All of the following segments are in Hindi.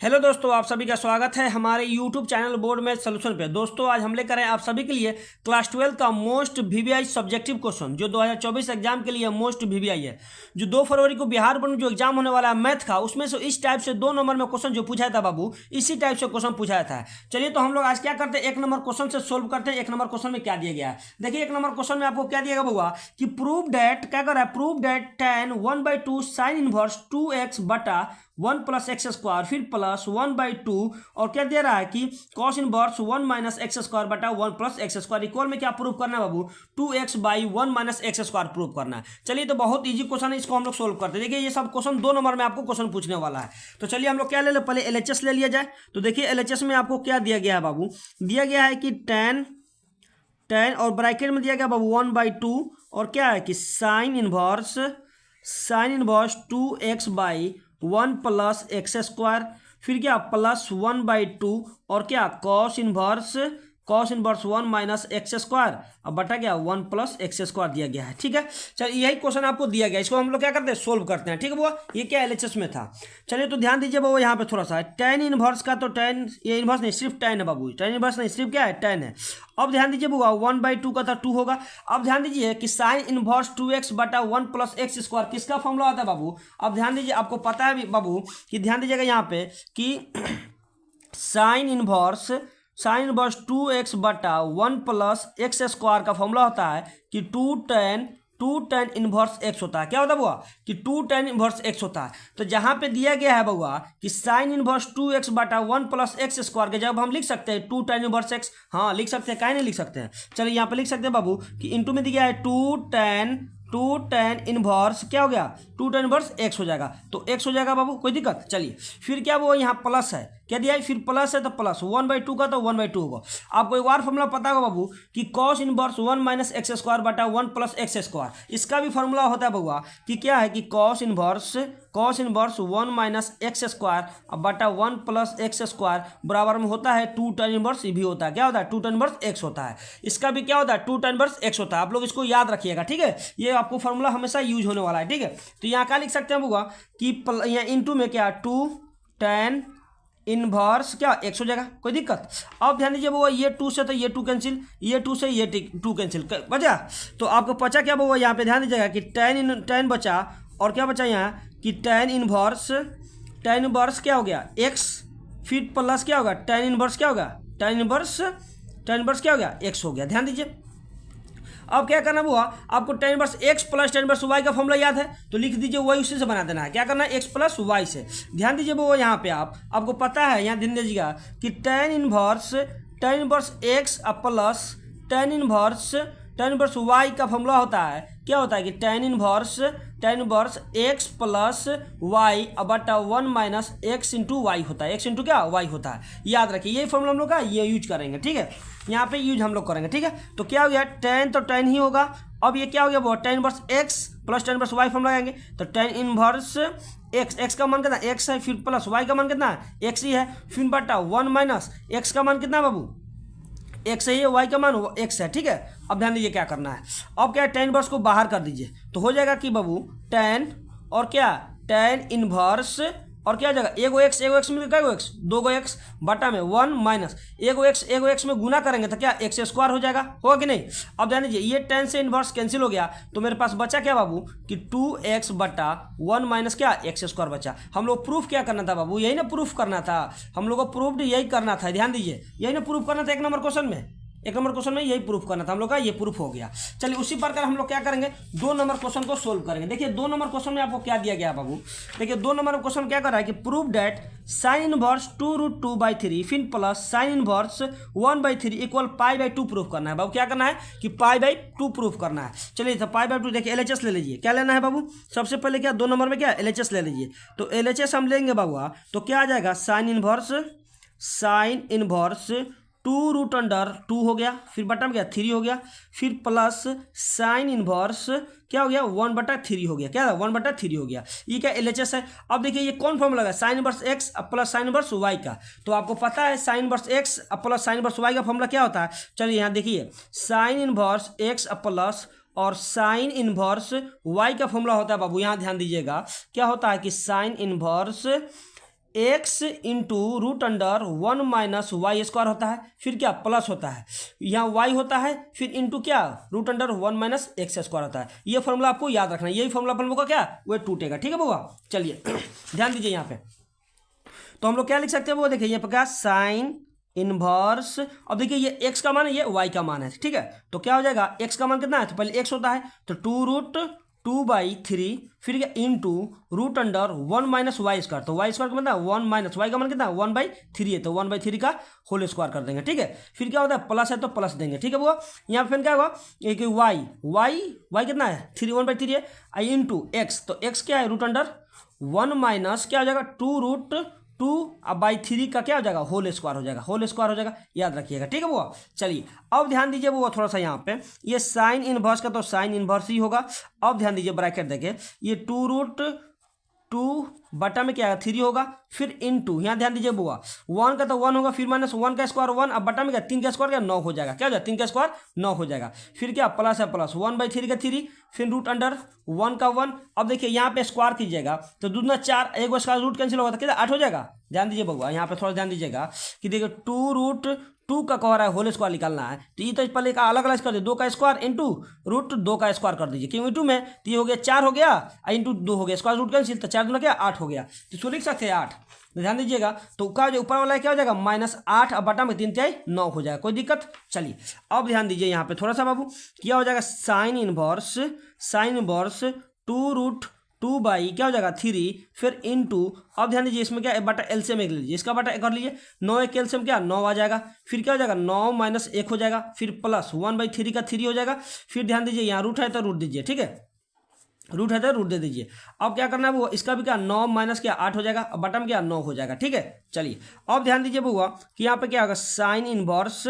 हेलो दोस्तों, आप सभी का स्वागत है हमारे यूट्यूब चैनल बोर्ड में सोल्यूशन पे। दोस्तों आज हम लेकर आए आप सभी के लिए क्लास 12 का मोस्ट वीवीआई सब्जेक्टिव क्वेश्चन जो 2024 एग्जाम के लिए मोस्ट वीवीआई है। जो 2 फरवरी को बिहार बोर्ड में जो एग्जाम होने वाला है मैथ का, उसमें से इस टाइप से 2 नंबर में क्वेश्चन जो पूछा था बाबू, इसी टाइप से क्वेश्चन पूछा था। चलिए तो हम लोग आज क्या करते हैं, 1 नंबर क्वेश्चन से सोल्व करते हैं। 1 नंबर क्वेश्चन में क्या दिया गया है, देखिए 1 नंबर क्वेश्चन में आपको क्या दिया गया हुआ कि प्रूव डेट, क्या कर रहा है, prove that tan 1/2 sine inverse 2x बटा 1 प्लस एक्स स्क्वायर फिर प्लस 1/2 और क्या दे रहा है कि cos inverse 1 minus x square बटा 1 प्लस एक्स स्क्वायर इक्वल में क्या प्रूव करना है बाबू, 2x by 1 minus x square prove करना है। चलिए तो बहुत इजी क्वेश्चन है, इसको हम लोग सोल्व करते हैं। देखिए ये सब क्वेश्चन 2 नंबर में आपको क्वेश्चन पूछने वाला है। तो चलिए हम लोग क्या ले ले, पहले एलएचएस ले लिया जाए। तो देखिए एलएचएस में आपको क्या दिया गया है बाबू, दिया गया है कि tan और ब्रैकेट में दिया गया बाबू 1/2 और क्या है कि sine inverse 2x by 1 plus x square फिर क्या प्लस 1/2 और क्या cos inverse 1 minus x square अब बटा क्या 1 प्लस एक्स स्क्वायर दिया गया है। ठीक है, चलिए यही क्वेश्चन आपको दिया गया, इसको हम लोग क्या करते हैं, सोल्व करते हैं। ठीक है बुआ, ये क्या एलएचएस में था। चलिए तो ध्यान दीजिए बाबू, यहाँ पे थोड़ा सा tan इनवर्स का, तो tan ये इनवर्स नहीं सिर्फ tan है बाबू, tan इनवर्स नहीं सिर्फ क्या है tan है। अब ध्यान दीजिए बुआ 1/2 का था 2 होगा। अब ध्यान दीजिए कि साइन इनवर्स 2x बटा 1 प्लस एक्स स्क्वायर किसका फॉर्मूला आता है बाबू। अब ध्यान दीजिए, आपको पता है बाबू कि ध्यान दीजिएगा यहाँ पे कि साइन इनवर्स 2x बटा 1 प्लस एक्स स्क्वायर का फॉर्मूला होता है कि 2 tan इनवर्स x होता है। क्या होता है बुआ कि 2 tan इनवर्स x होता है। तो जहाँ पे दिया गया है बुआ कि साइन इनवर्स 2x बटा 1 प्लस एक्स स्क्वायर के जब हम लिख सकते हैं 2 tan इनवर्स x, हाँ लिख सकते हैं, काहे नहीं लिख सकते हैं। चलिए यहाँ पे लिख सकते हैं बाबू कि इंटू में दिया है 2 tan इनवर्स क्या हो गया, 2 tan इनवर्स x हो जाएगा, तो x हो जाएगा बाबू, कोई दिक्कत। चलिए फिर क्या वो यहाँ प्लस है, क्या दिया है, फिर प्लस है तो प्लस 1/2 का तो 1/2 होगा। आपको एक बार फॉर्मूला पता होगा बाबू कि cos inverse 1 minus x square बटा 1 प्लस एक्स स्क्वायर, इसका भी फॉर्मूला होता है बउआ कि क्या है कि cos inverse 1 minus x square बटा 1 प्लस एक्स स्क्वायर बराबर में होता है 2 tan इनवर्स, ये भी होता है, क्या होता है 2 tan इनवर्स x होता है। इसका भी क्या होता है 2 tan इनवर्स x होता है। आप लोग इसको याद रखिएगा, ठीक है, ये आपको फॉर्मूला हमेशा यूज होने वाला है। ठीक है, तो यहाँ क्या लिख सकते हैं बउआ कि यहाँ इंटू में क्या 2 tan इनवर्स क्या x हो जाएगा, कोई दिक्कत। अब ध्यान दीजिए वो ये 2 से तो ये 2 कैंसिल, ये 2 से ये 2 कैंसिल बचा, तो आपको बचा क्या वो यहाँ पे ध्यान दीजिएगा कि tan बचा और क्या बचा यहाँ कि tan इनवर्स क्या हो गया x फिर प्लस क्या होगा tan इनवर्स क्या होगा, tan इनवर्स क्या हो गया x हो गया। ध्यान दीजिए अब क्या करना हुआ, आपको tan inverse x plus tan inverse y का फॉर्मूला याद है तो लिख दीजिए, वही उसी से बना देना है। क्या करना है, x प्लस y से। ध्यान दीजिए वो यहाँ पे आपको पता है, यहाँ ध्यान दीजिएगा कि tan inverse x plus tan inverse y का फॉर्मूला होता है, क्या होता है कि tan inverse x plus y बटा 1 माइनस x इंटू वाई होता है, x इंटू क्या y होता है। याद रखिए ये फॉर्मूला हम लोग का ये यूज करेंगे। ठीक है, यहाँ पे यूज हम लोग करेंगे। ठीक है, तो क्या हो गया tan तो tan ही होगा। अब ये क्या हो गया वो tan inverse x plus tan inverse y formula लगाएंगे तो tan इनवर्स x का मान कितना x है, फिर प्लस y का मान कितना है x ही है, फिर बटा 1 माइनस x का मान कितना है बाबू x है, y का मान x है। ठीक है, अब ध्यान दीजिए क्या करना है, अब क्या tan इनवर्स को बाहर कर दीजिए तो हो जाएगा कि बाबू tan और क्या tan इनवर्स और क्या हो जाएगा एगो x मिल गया, x 2 x बटा में 1 माइनस एगो x में गुना करेंगे तो क्या x स्क्वायर हो जाएगा, होगा कि नहीं। अब ध्यान दीजिए ये tan से इनवर्स कैंसिल हो गया तो मेरे पास बचा क्या बाबू कि 2x बटा 1 माइनस क्या x स्क्वायर बचा। हम लोग प्रूफ क्या करना था बाबू, यही ना प्रूफ करना था, हम लोग को प्रूफ यही करना था। ध्यान दीजिए यही ना प्रूफ करना था, 1 नंबर क्वेश्चन में यही प्रूफ करना था हम लोग का, ये प्रूफ हो गया। चलिए उसी प्रकार हम लोग क्या करेंगे, 2 नंबर क्वेश्चन को सोल्व करेंगे। देखिए 2 नंबर क्वेश्चन में आपको क्या दिया गया है बाबू, देखिए 2 नंबर क्वेश्चन क्या कर रहा है कि प्रूव डेट साइन इनवर्स 2√2/3 फिर plus sine inverse 1/3 equal π/2 proof करना है बाबू। क्या करना है कि π/2 प्रूफ करना है। चलिए तो π/2 देखिए एलएचएस ले लीजिए, क्या लेना है बाबू, सबसे पहले क्या 2 नंबर में क्या एलएचएस ले लीजिए। तो एलएचएस हम लेंगे बाबू तो क्या आ जाएगा साइन इनवर्स 2√2 हो गया, फिर बटा में क्या 3 हो गया, फिर प्लस साइन इनवर्स क्या हो गया 1/3 हो गया, क्या 1/3 हो गया। ये क्या एलएचएस है। अब देखिए ये कौन फॉर्मूला है, sine inverse x plus sine inverse y का, तो आपको पता है sine inverse x plus sine inverse y का फॉर्मूला क्या होता है। चलिए यहाँ देखिए साइन इनवर्स x प्लस और साइन इनवर्स y का फॉर्मूला होता है बाबू, यहाँ ध्यान दीजिएगा क्या होता है कि sine inverse x into root under 1 minus y square होता है, फिर क्या प्लस होता है, यहाँ वाई होता है, फिर इंटू क्या root under 1 minus x square होता है। ये फॉर्मूला आपको याद रखना है, यही फॉर्मूला अपन लोग का क्या वो टूटेगा। ठीक है बउआ, चलिए ध्यान दीजिए यहाँ पे। तो हम लोग क्या लिख सकते हैं वो देखिए यहाँ पे क्या साइन इनवर्स। अब देखिए ये x का मान है, ये y का मान है, ठीक है। तो क्या हो जाएगा, x का मान कितना है, तो पहले x होता है तो 2√2/3, फिर क्या into root under 1 minus y square. तो वाई स्क्वायर का मतलब 1 माइनस वाई का मान कितना है 1/3 है, तो 1/3 का होल स्क्वायर कर देंगे। ठीक है, फिर क्या होता है प्लस है तो प्लस देंगे। ठीक है वो यहाँ पे फिर क्या होगा, एक वाई कितना है 1/3 है, आई इंटू एक्स, तो एक्स क्या है रूट अंडर 1 माइनस क्या हो जाएगा 2√2 अब बाई 3 का क्या हो जाएगा होल स्क्वायर हो जाएगा, होल स्क्वायर हो जाएगा, याद रखिएगा। ठीक है वो चलिए अब ध्यान दीजिए वो थोड़ा सा यहाँ पे ये साइन इनवर्स का तो साइन इनवर्स ही होगा। अब ध्यान दीजिए ब्रैकेट देखे ये 2√2 बटा में क्या है 3 होगा, फिर इंटू यहाँ ध्यान दीजिए बुआ 1 का तो 1 होगा, फिर माइनस 1 का स्क्वायर 1, अब बटा में क्या 3 का स्क्वायर क्या 9 हो जाएगा, क्या हो जाएगा 3 का स्क्वायर 9 हो जाएगा, फिर क्या प्लस है प्लस 1/3 का 3, फिर रूट अंडर 1 का 1। अब देखिए यहाँ पे स्क्वायर कीजिएगा तो दूना 4, एक स्क्वायर रूट कैंसिल होगा तो कितना 8 हो जाएगा। ध्यान दीजिए बउआ यहाँ पे थोड़ा ध्यान दीजिएगा कि देखिए 2√2 का कह रहा है होल स्क्वायर निकालना है, तो ये तो पहले का अलग अलग कर दे 2 का स्क्वायर इंटू √2 का स्क्वायर कर दीजिए, क्यों इंटू में तो ये हो गया 4 हो गया इंटू 2 हो गया, स्क्वायर रूट कैंसिल तो 4 दूना क्या 8 हो गया, तो इसको लिख सकते हैं 8। ध्यान दीजिएगा तो क्या हो ऊपर वाला क्या हो जाएगा -8 अब बटा में 3 × 9 हो जाएगा, कोई दिक्कत। चलिए अब ध्यान दीजिए यहाँ पे थोड़ा सा बाबू क्या हो जाएगा साइन इनवर्स 2√2 बाई क्या हो जाएगा 3, फिर इंटू अब ध्यान दीजिए इसमें क्या बटा एलसीएम एक लीजिए, इसका बटा कर लीजिए 9 एक एलसीएम क्या 9 आ जाएगा, फिर क्या हो जाएगा 9 माइनस 1 हो जाएगा, फिर प्लस 1/3 का 3 हो जाएगा, फिर ध्यान दीजिए यहाँ रूट है तो रूट दीजिए, ठीक है रूट है तो रूट दे दीजिए। अब क्या करना है वो इसका भी क्या 9 माइनस क्या 8 हो जाएगा, अब बटा में क्या 9 हो जाएगा। ठीक है चलिए अब ध्यान दीजिए बुआ कि यहाँ पे क्या होगा साइन इनवर्स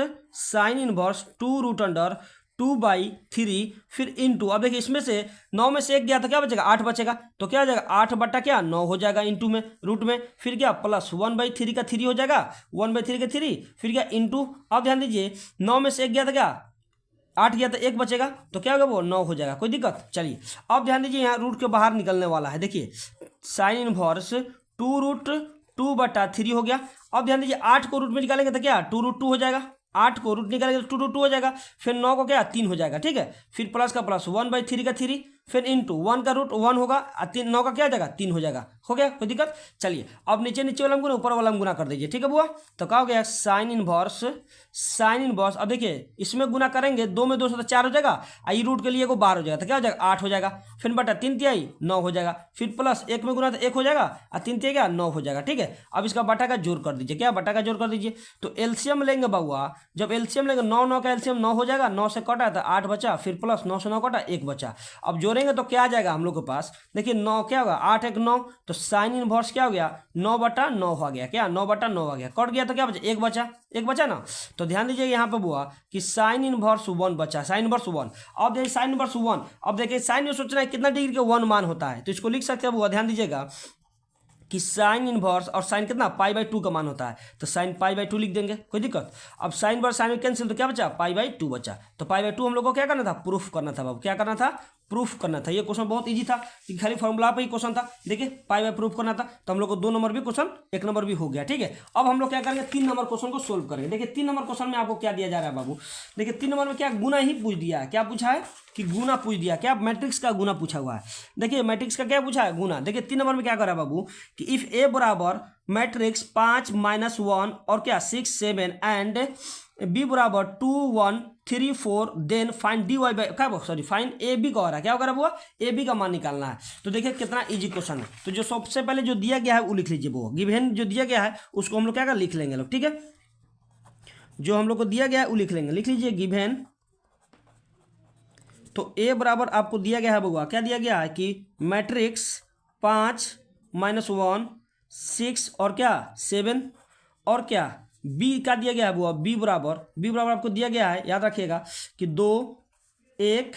2√2/3, फिर इंटू अब देखिए इसमें से 9 में से 1 गया तो क्या बचेगा 8 बचेगा, तो क्या हो जाएगा 8 बटा क्या 9 हो जाएगा इंटू में रूट में, फिर क्या प्लस 1/3 का 3 हो जाएगा 1/3 का 3, फिर क्या इंटू अब ध्यान दीजिए 9 में से 1 गया था क्या 8 गया तो 1 बचेगा, तो क्या होगा वो 9 हो जाएगा, कोई दिक्कत। चलिए अब ध्यान दीजिए यहाँ रूट के बाहर निकलने वाला है, देखिए साइन इनवर्स 2√2/3 हो गया। अब ध्यान दीजिए 8 को रूट में निकालेंगे तो क्या 2√2 हो जाएगा, 8 को रूट निकालेंगे तो 2√2 हो जाएगा, फिर 9 को क्या 3 हो जाएगा, ठीक है फिर प्लस का प्लस 1/3 का 3, फिर इंटू 1 का रूट 1 होगा 9 का क्या हो जाएगा 3 हो जाएगा, हो गया कोई दिक्कत। चलिए अब नीचे वाला गुना ऊपर वाला गुना कर दीजिए, ठीक है बुआ। तो क्या हो गया साइन इनवर्स अब देखिए इसमें गुना करेंगे 2 में 2 से तो 4 हो जाएगा, आई रूट के लिए को 12 हो जाएगा तो क्या हो जाएगा 8 हो जाएगा, फिर बटा 3 × 9 हो जाएगा, फिर प्लस 1 में गुना तो 1 हो जाएगा और 3 × क्या 9 हो जाएगा। ठीक है अब इसका बटा का जोड़ कर दीजिए, क्या बटा का जोड़ कर दीजिए, तो एलसीएम लेंगे बाबुआ, जब एलसीएम लेंगे 9 का एलसीएम 9 हो जाएगा, 9 से कटा तो 8 बचा, फिर प्लस 9 से 9 कटा 1 बचा। अब जोड़ेंगे तो क्या आ जाएगा हम लोग के पास देखिए 9 क्या होगा 8 1 9, तो साइन इनवर्स क्या हो गया 9/9 हो गया, क्या 9/9 आ गया, कट गया तो क्या बचा 1 बचा ना। तो ध्यान दीजिए यहाँ पे बुआ कि साइन इनवर्स 1 बचा, साइन इनवर्स 1। अब देखिए साइन इनवर्स 1, अब देखिए साइन में सोचना है कितना डिग्री के 1 मान होता है, तो इसको लिख सकते हैं बुआ, ध्यान दीजिएगा कि साइन इनवर्स और साइन कितना π/2 का मान होता है, तो साइन π/2 लिख देंगे, कोई दिक्कत। अब साइन वर्स साइन में कैंसिल तो क्या बचा π/2 बचा, तो π/2 हम लोग को क्या करना था प्रूफ करना था बाबू, क्या करना था प्रूफ करना था। ये क्वेश्चन बहुत इजी था कि खाली फॉर्मूला पे ही क्वेश्चन था, देखिए π/2 प्रूफ करना था, तो हम लोग को 2 नंबर भी क्वेश्चन 1 नंबर भी हो गया। ठीक है अब हम लोग क्या करेंगे 3 नंबर क्वेश्चन को सोल्व करेंगे। देखिए 3 नंबर क्वेश्चन में आपको क्या दिया जा रहा है बाबू, देखिए 3 नंबर में क्या गुना ही पूछ दिया है, क्या पूछा है कि गुना पूछ दिया, क्या मैट्रिक्स का गुना पूछा हुआ है। देखिए मैट्रिक्स का क्या पूछा है गुना। देखिए 3 नंबर में क्या करा बाबू कि इफ ए बराबर मैट्रिक्स 5 - 1 और क्या 6 7 एंड बी बराबर 2 1 3 4 देन फाइंड dy बाई क्या सॉरी फाइंड ए बी का हो रहा है, क्या करा हुआ ए बी का मान निकालना है। तो देखिए कितना इजी क्वेश्चन है। तो जो सबसे पहले जो दिया गया है वो लिख लीजिए, वो गिवन जो दिया गया है उसको हम लोग क्या कर लिख लेंगे लोग, ठीक है जो हम लोग को दिया गया है वो लिख लेंगे, लिख लीजिए गिवन। तो ए बराबर आपको दिया गया है बउआ, क्या दिया गया है कि मैट्रिक्स 5 - 1 6 और क्या 7 और क्या बी का दिया गया है बउआ बी बराबर आपको दिया गया है, याद रखिएगा कि 2 1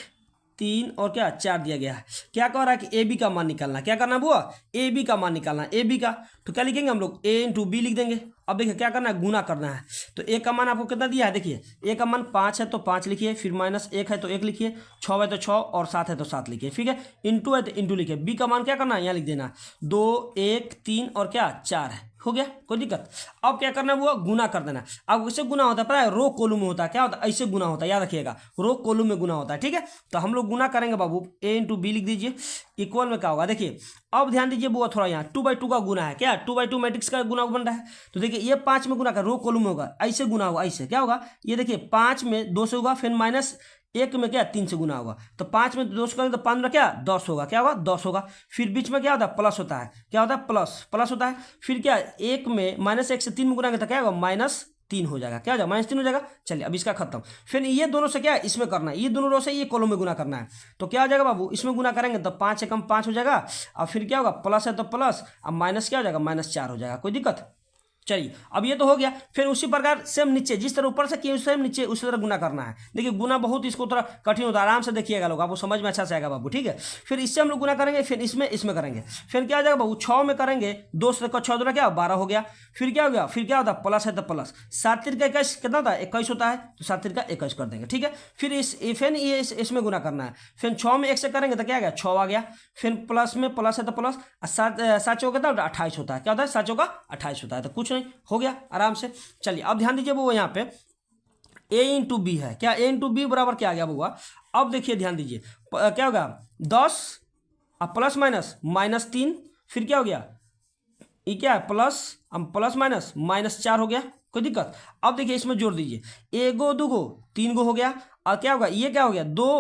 3 और क्या 4 दिया गया है। क्या कह रहा है कि ए बी का मान निकालना, क्या करना है बुआ ए बी का मान निकालना, ए बी का तो क्या लिखेंगे हम लोग a × b लिख देंगे। अब देखिए क्या करना है गुना करना है, तो ए का मान आपको कितना दिया है, देखिए ए का मान 5 है तो 5 लिखिए, फिर -1 है तो 1 लिखिए, 6 है तो 6 और 7 है तो 7 लिखिए, ठीक है इंटू है तो इंटू लिखिए। बी का मान क्या करना है यहाँ लिख देना 2 1 3 और क्या 4 है, हो गया, कोई दिक्कत। अब क्या करना है, वो गुना कर देना। अब कैसे गुना होता है पता है, रो कॉलम में होता है, क्या होता है, ऐसे गुना होता है, याद रखिएगा, रो कॉलम में गुना होता है, ठीक है। तो हम लोग गुना करेंगे बाबू, a इंटू बी लिख दीजिए, इक्वल में क्या होगा, देखिए अब ध्यान दीजिए बुआ, थोड़ा यहाँ 2/2 का गुना है, क्या 2/2 मैट्रिक्स का गुना बन रहा है। तो देखिए ये 5 में गुना कर, रो कॉलम में होगा, ऐसे गुना होगा, ऐसे क्या होगा, ये देखिए 5 में 2 से होगा, फिर माइनस 1 में क्या 3 से गुना होगा, तो 5 में 2 से करेंगे तो 5 में क्या 10 होगा, क्या होगा 10 होगा। फिर बीच में क्या होता है, प्लस होता है, क्या होता है, प्लस प्लस होता है। फिर क्या 1 में -1 से 3 में गुना तो क्या होगा, -3 हो जाएगा, क्या हो जाएगा, -3 हो जाएगा। चलिए अब इसका खत्म। फिर ये दोनों से क्या है, इसमें करना है, ये दोनों रो से ये कॉलम में गुना करना है। तो क्या हो जाएगा बाबू, इसमें गुना करेंगे तो 5 से कम 5 हो जाएगा, और फिर क्या होगा, प्लस है तो प्लस, अब माइनस क्या हो जाएगा, -4 हो जाएगा, कोई दिक्कत। चलिए अब ये तो हो गया। फिर उसी प्रकार सेम नीचे, जिस तरह ऊपर से किए सेम नीचे उसी तरह गुना करना है। देखिए गुना बहुत इसको थोड़ा कठिन होता है, आराम से देखिएगा लोग, आपको समझ में अच्छा से आएगा बाबू, ठीक है। फिर इससे हम लोग गुना करेंगे, फिर इसमें करेंगे, फिर क्या हो जाएगा बाबू, 6 में करेंगे, 2 से 6 दूना क्या 12 हो गया। फिर क्या हो गया, फिर क्या होता है, प्लस है तो प्लस, 7 3 का 21 कितना होता है, 21 होता है, तो 7 3 का 21 कर देंगे, ठीक है। फिर इसमें गुना करना है, फिर 6 में 1 से करेंगे तो क्या आ गया, 6 आ गया। फिर प्लस में प्लस है तो प्लस, 7 चौका कितना 28 होता है, क्या होता है, 7 चौका 28 होता है, तो कुछ नहीं, हो गया आराम से। चलिए अब ध्यान दीजिए वो यहाँ पे a इंटू बी है, क्या a इंटू बी बराबर क्या आ गया बुआ। अब देखिए ध्यान दीजिए क्या होगा, 10 अब प्लस माइनस -3, फिर क्या हो गया, ये क्या है प्लस, अब प्लस माइनस -4 हो गया, कोई दिक्कत। अब देखिए इसमें जोड़ दीजिए, 1 गो 2 गो 3 गो हो गया, और क्या होगा, ये क्या हो गया 2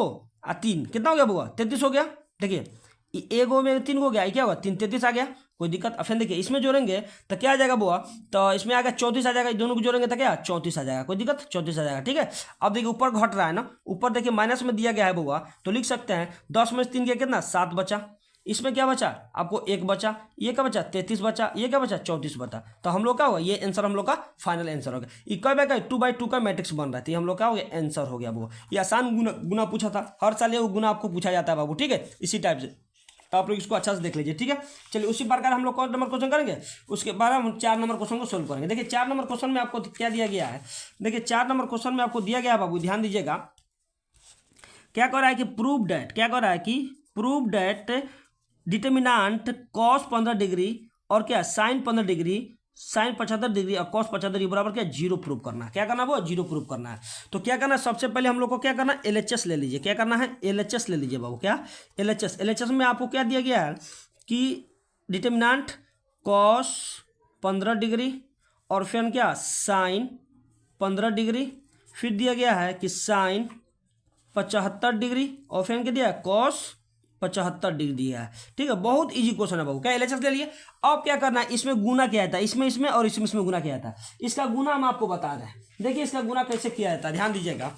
और 3 कितना हो गया बुआ, 33 हो गया। देखिए 1 गो में 3 गो गया, ये क्या होगा 3 33 आ गया, कोई दिक्कत। अब फिर देखिए इसमें जोड़ेंगे तो क्या आ जाएगा बुआ, तो इसमें आ गया 34 आ जाएगा, दोनों को जोड़ेंगे तो क्या 34 आ जाएगा, कोई दिक्कत, 34 आ जाएगा, ठीक है। अब देखिए ऊपर घट रहा है ना, ऊपर देखिए माइनस में दिया गया है बुआ, तो लिख सकते हैं 10 में 3 गया कितना 7 बचा, इसमें क्या बचा आपको 1 बचा, ये क्या बचा 33 बचा, ये क्या बचा 34 बचा। तो हम लोग क्या होगा, ये आंसर हम लोग का फाइनल आंसर हो गया। इक्का बाय का 2/2 का मैट्रिक्स बन रहा है, हम लोग क्या हो गया, आंसर हो गया वो। ये आसान गुना पूछा था, हर साल ये गुना आपको पूछा जाता है बाबू, ठीक है, इसी टाइप से। तो आप लोग इसको अच्छा से देख लीजिए, ठीक है। चलिए उसी प्रकार हम लोग कौन नंबर क्वेश्चन करेंगे, उसके बाद हम 4 नंबर क्वेश्चन को सोल्व करेंगे। देखिए 4 नंबर क्वेश्चन में आपको क्या दिया गया है, देखिए 4 नंबर क्वेश्चन में आपको दिया गया है बाबू, ध्यान दीजिएगा, क्या कर रहा है कि प्रूव डेट, क्या कर रहा है कि prove that determinant cos 15 degree और क्या साइन 15 डिग्री, साइन 75 डिग्री और कॉस 75 डिग्री बराबर क्या 0 प्रूव करना है। क्या करना है वो 0 प्रूव करना है। तो क्या करना है, सबसे पहले हम लोग को क्या करना है, LHS ले लीजिए। क्या करना है, LHS ले लीजिए बाबू, क्या LHS में आपको क्या दिया गया है कि डिटर्मिनांट कॉस 15 डिग्री और फिर क्या साइन 15 डिग्री, फिर दिया गया है कि साइन 75 डिग्री और फिर क्या दिया है कॉस 75 डिग्री दिया है, ठीक है। बहुत इजी क्वेश्चन है बाबू, क्या LHS ले लिए। अब क्या करना है, इसमें गुना किया जाता है, इसमें और इसमें गुना किया जाता है। इसका गुना हम आपको बता रहे हैं, देखिए इसका गुना कैसे किया जाता है, ध्यान दीजिएगा।